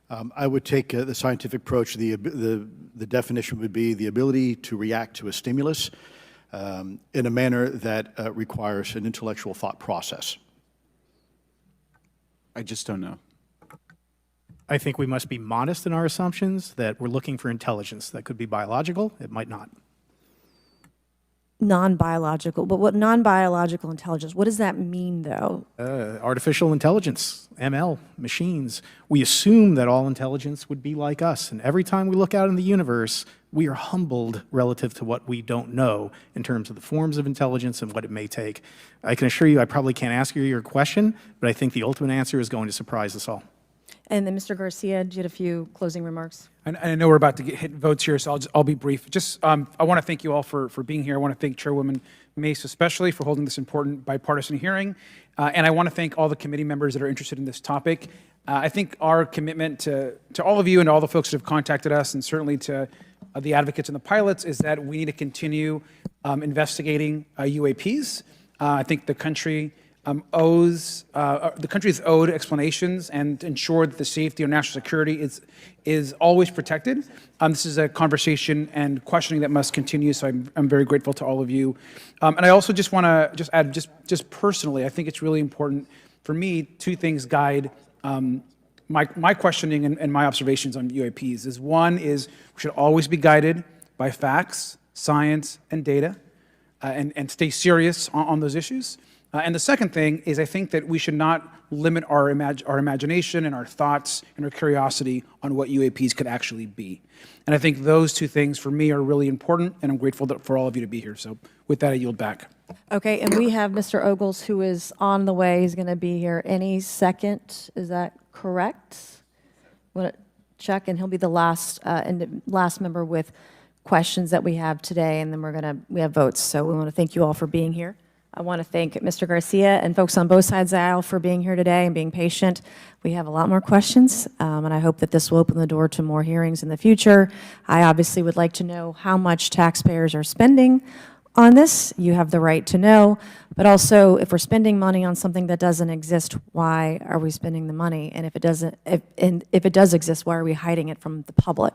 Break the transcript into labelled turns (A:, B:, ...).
A: I would take the scientific approach. The definition would be the ability to react to a stimulus in a manner that requires an intellectual thought process.
B: I just don't know.
C: I think we must be modest in our assumptions that we're looking for intelligence. That could be biological, it might not.
D: Non-biological, but what non-biological intelligence, what does that mean though?
C: Artificial intelligence, ML, machines. We assume that all intelligence would be like us, and every time we look out in the universe, we are humbled relative to what we don't know in terms of the forms of intelligence and what it may take. I can assure you I probably can't ask you your question, but I think the ultimate answer is going to surprise us all.
D: And then Mr. Garcia, you had a few closing remarks.
E: And I know we're about to hit votes here, so I'll be brief. Just, I want to thank you all for being here. I want to thank Chairwoman Mace especially for holding this important bipartisan hearing. And I want to thank all the committee members that are interested in this topic. I think our commitment to all of you and all the folks that have contacted us, and certainly to the advocates and the pilots, is that we need to continue investigating UAPs. I think the country the country is owed explanations and ensure that the safety or national security is always protected. This is a conversation and questioning that must continue, so I'm very grateful to all of you. And I also just want to add, just personally, I think it's really important for me, two things guide my questioning and my observations on UAPs. One is we should always be guided by facts, science, and data, and stay serious on those issues. And the second thing is I think that we should not limit our imagination and our thoughts and our curiosity on what UAPs could actually be. And I think those two things for me are really important, and I'm grateful for all of you to be here. So with that, I yield back.
D: Okay, and we have Mr. Ogles who is on the way. He's going to be here any second. Is that correct? Want to check? And he'll be the last member with questions that we have today, and then we have votes. So we want to thank you all for being here. I want to thank Mr. Garcia and folks on both sides of the aisle for being here today and being patient. We have a lot more questions, and I hope that this will open the door to more hearings in the future. I obviously would like to know how much taxpayers are spending on this. You have the right to know, but also if we're spending money on something that doesn't exist, why are we spending the money? And if it does exist, why are we hiding it from the public?